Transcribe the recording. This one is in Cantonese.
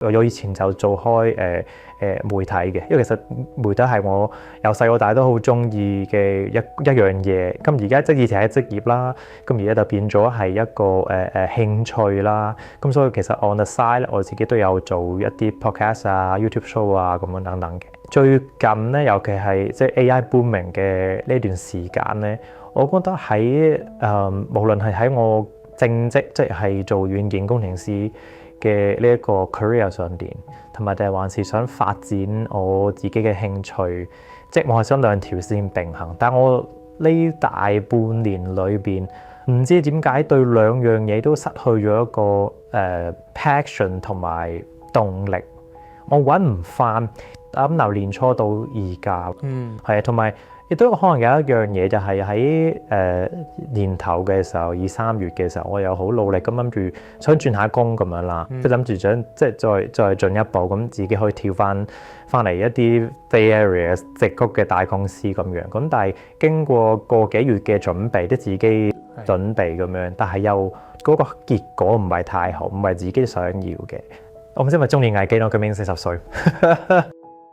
我以前就做開媒體嘅，因為其實媒體係我由細到大都好中意嘅一樣嘢。咁而家即係以前係職業啦，咁而家就變咗係一個興趣啦。咁所以其實 on the side 咧，我自己都有做一啲 podcast 啊、YouTube show 啊咁樣等等嘅。最近咧，尤其係即係 AI booming 嘅呢段時間咧，我覺得喺無論係喺我正職即係做軟件工程師嘅呢一個 career 上邊，同埋定係還是想發展我自己嘅興趣，即係我係想兩條線並行。但我呢大半年裏邊，唔知點解對兩樣嘢都失去咗一個passion 同埋動力，我揾唔翻。咁由年初到而家，係啊，同埋亦都可能有一樣嘢就係喺年頭嘅時候，2、3月嘅時候，我又好努力咁諗住想轉下工咁樣啦，即係諗住想即係再進一步咁自己可以跳翻嚟一啲 Bay Area 矽谷嘅大公司咁樣。咁但係經過個幾月嘅準備，即係自己準備咁樣，但係又嗰個結果唔係太好，唔係自己想要嘅。我唔知係咪中年危機咯，佢已經40歲。